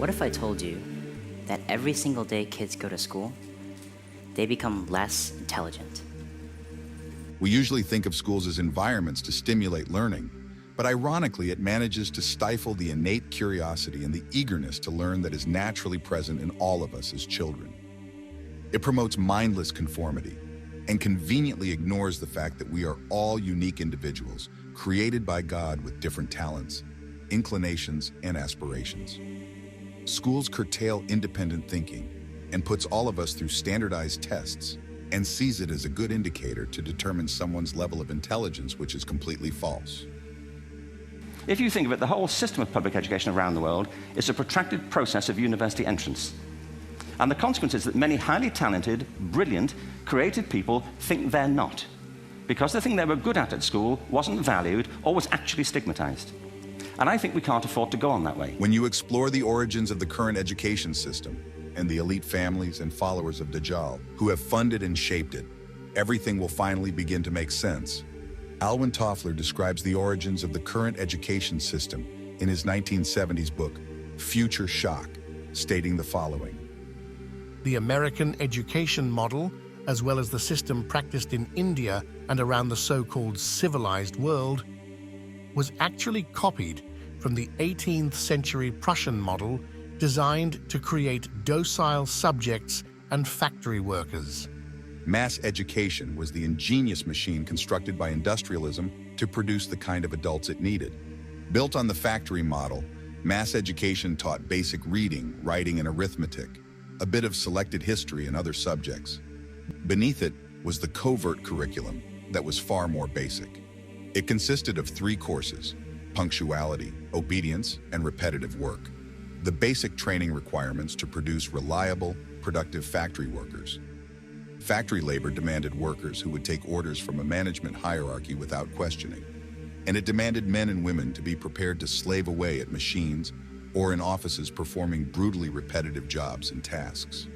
What if I told you that every single day kids go to school, they become less intelligent? We usually think of schools as environments to stimulate learning, but ironically, it manages to stifle the innate curiosity and the eagerness to learn that is naturally present in all of us as children. It promotes mindless conformity and conveniently ignores the fact that we are all unique individuals created by God with different talents, inclinations, and aspirations. Schools curtail independent thinking and puts all of us through standardized tests and sees it as a good indicator to determine someone's level of intelligence, which is completely false. If you think of it, the whole system of public education around the world is a protracted process of university entrance. And the consequence is that many highly talented, brilliant, creative people think they're not, because the thing they were good at school wasn't valued or was actually stigmatized. And I think we can't afford to go on that way. When you explore the origins of the current education system and the elite families and followers of Dajjal who have funded and shaped it, everything will finally begin to make sense. Alwyn Toffler describes the origins of the current education system in his 1970s book, Future Shock, stating the following. The American education model, as well as the system practiced in India and around the so-called civilized world, was actually copied from the 18th century Prussian model designed to create docile subjects and factory workers. Mass education was the ingenious machine constructed by industrialism to produce the kind of adults it needed. Built on the factory model, mass education taught basic reading, writing, and arithmetic, a bit of selected history and other subjects. Beneath it was the covert curriculum that was far more basic. It consisted of 3 courses: punctuality, obedience, and repetitive work. The basic training requirements to produce reliable, productive factory workers. Factory labor demanded workers who would take orders from a management hierarchy without questioning. And it demanded men and women to be prepared to slave away at machines or in offices performing brutally repetitive jobs and tasks.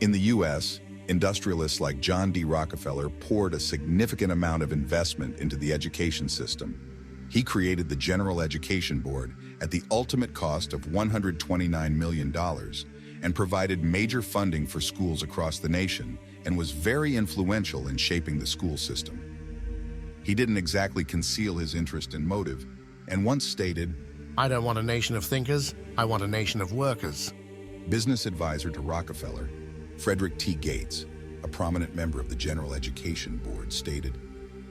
In the US, industrialists like John D. Rockefeller poured a significant amount of investment into the education system. He created the General Education Board at the ultimate cost of $129 million and provided major funding for schools across the nation and was very influential in shaping the school system. He didn't exactly conceal his interest and motive, and once stated, "I don't want a nation of thinkers, I want a nation of workers." Business advisor to Rockefeller, Frederick T. Gates, a prominent member of the General Education Board, stated,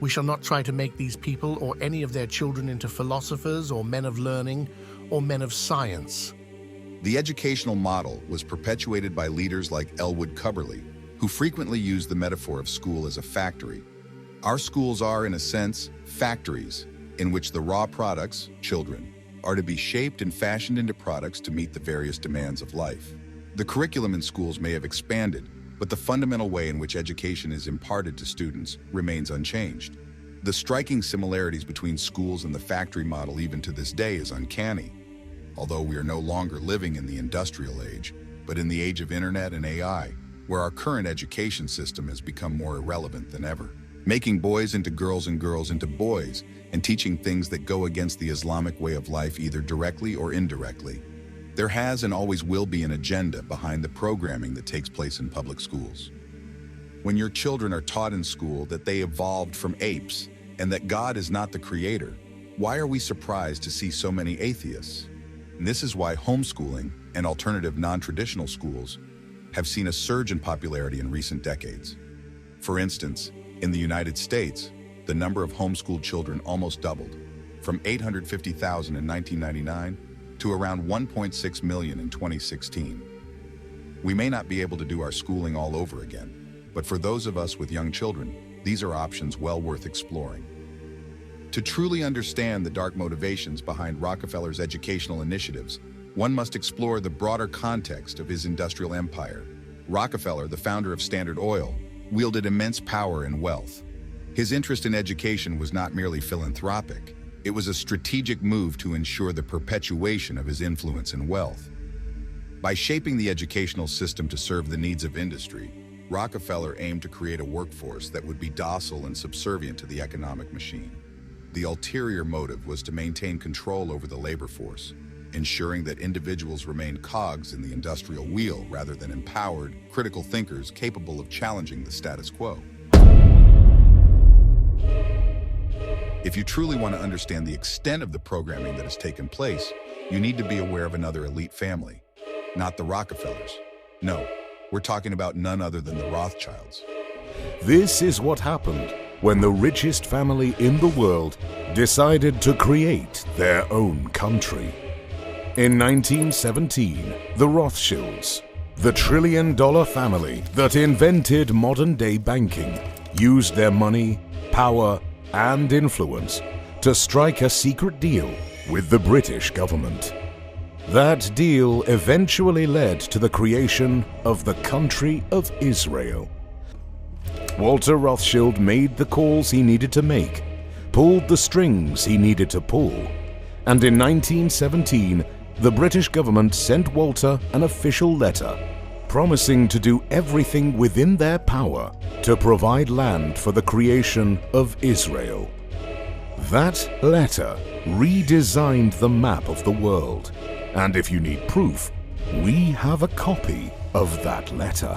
"We shall not try to make these people or any of their children into philosophers or men of learning or men of science." The educational model was perpetuated by leaders like Elwood Cubberley, who frequently used the metaphor of school as a factory. Our schools are, in a sense, factories in which the raw products, children, are to be shaped and fashioned into products to meet the various demands of life. The curriculum in schools may have expanded, but the fundamental way in which education is imparted to students remains unchanged. The striking similarities between schools and the factory model even to this day is uncanny. Although we are no longer living in the industrial age, but in the age of internet and AI, where our current education system has become more irrelevant than ever, making boys into girls and girls into boys, and teaching things that go against the Islamic way of life either directly or indirectly. There has and always will be an agenda behind the programming that takes place in public schools. When your children are taught in school that they evolved from apes and that God is not the creator, why are we surprised to see so many atheists? And this is why homeschooling and alternative non-traditional schools have seen a surge in popularity in recent decades. For instance, in the United States, the number of homeschooled children almost doubled, from 850,000 in 1999 to around 1.6 million in 2016. We may not be able to do our schooling all over again, but for those of us with young children, these are options well worth exploring. To truly understand the dark motivations behind Rockefeller's educational initiatives, one must explore the broader context of his industrial empire. Rockefeller, the founder of Standard Oil, wielded immense power and wealth. His interest in education was not merely philanthropic. It was a strategic move to ensure the perpetuation of his influence and wealth. By shaping the educational system to serve the needs of industry, Rockefeller aimed to create a workforce that would be docile and subservient to the economic machine. The ulterior motive was to maintain control over the labor force, ensuring that individuals remain cogs in the industrial wheel rather than empowered, critical thinkers capable of challenging the status quo. If you truly want to understand the extent of the programming that has taken place, you need to be aware of another elite family, not the Rockefellers. No, we're talking about none other than the Rothschilds. This is what happened when the richest family in the world decided to create their own country. In 1917, the Rothschilds, the trillion-dollar family that invented modern-day banking, used their money, power, and influence to strike a secret deal with the British government. That deal eventually led to the creation of the country of Israel. Walter Rothschild made the calls he needed to make, pulled the strings he needed to pull, and in 1917, the British government sent Walter an official letter promising to do everything within their power to provide land for the creation of Israel. That letter redesigned the map of the world, and if you need proof, we have a copy of that letter.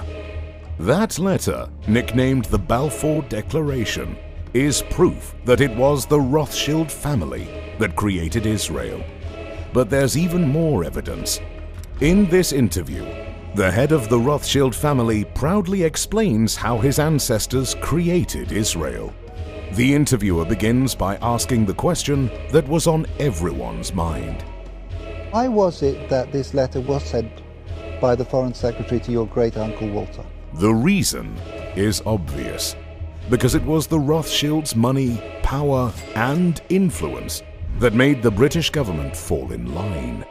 That letter, nicknamed the Balfour Declaration, is proof that it was the Rothschild family that created Israel. But there's even more evidence. In this interview, the head of the Rothschild family proudly explains how his ancestors created Israel. The interviewer begins by asking the question that was on everyone's mind. Why was it that this letter was sent by the Foreign Secretary to your great-uncle Walter? The reason is obvious, because it was the Rothschilds' money, power, and influence that made the British government fall in line.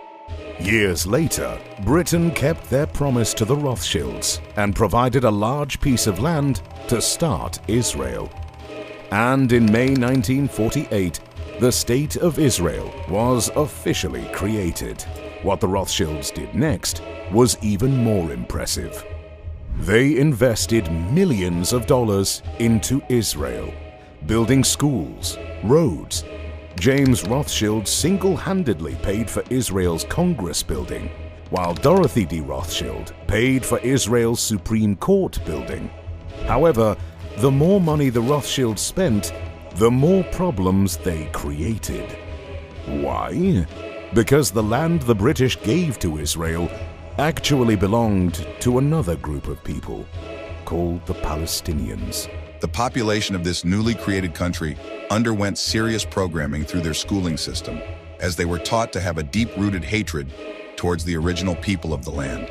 Years later, Britain kept their promise to the Rothschilds and provided a large piece of land to start Israel. And in May 1948, the State of Israel was officially created. What the Rothschilds did next was even more impressive. They invested millions of dollars into Israel, building schools, roads. James Rothschild single-handedly paid for Israel's Congress building, while Dorothy D. Rothschild paid for Israel's Supreme Court building. However, the more money the Rothschilds spent, the more problems they created. Why? Because the land the British gave to Israel actually belonged to another group of people called the Palestinians. The population of this newly created country underwent serious programming through their schooling system, as they were taught to have a deep-rooted hatred towards the original people of the land.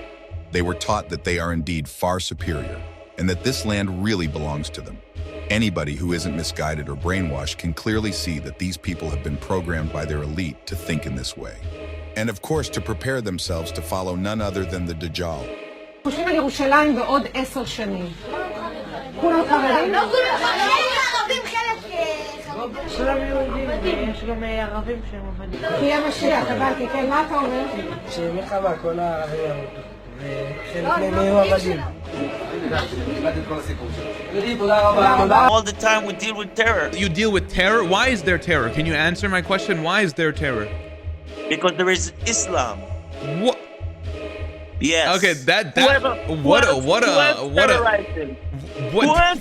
They were taught that they are indeed far superior, and that this land really belongs to them. Anybody who isn't misguided or brainwashed can clearly see that these people have been programmed by their elite to think in this way. And of course, to prepare themselves to follow none other than the Dajjal. חושבים על ירושלים בעוד 10 שנים. כולם חברים? לא כולם חברים, ערבים חלק... כולם יהודים, יש גם ערבים שהם עובדים. כי המשיח, הבנתי, כן, מה אתה אומר? שמחווה כל הערבים וחלק מהם יהיו עבדים. All the time we deal with terror. You deal with terror? Why is there terror? Can you answer my question? Why is there terror? Because there is Islam. What? Yes. Okay, what?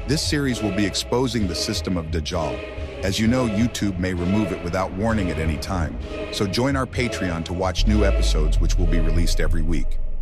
This series will be exposing the system of Dajjal. As you know, YouTube may remove it without warning at any time. So join our Patreon to watch new episodes which will be released every week.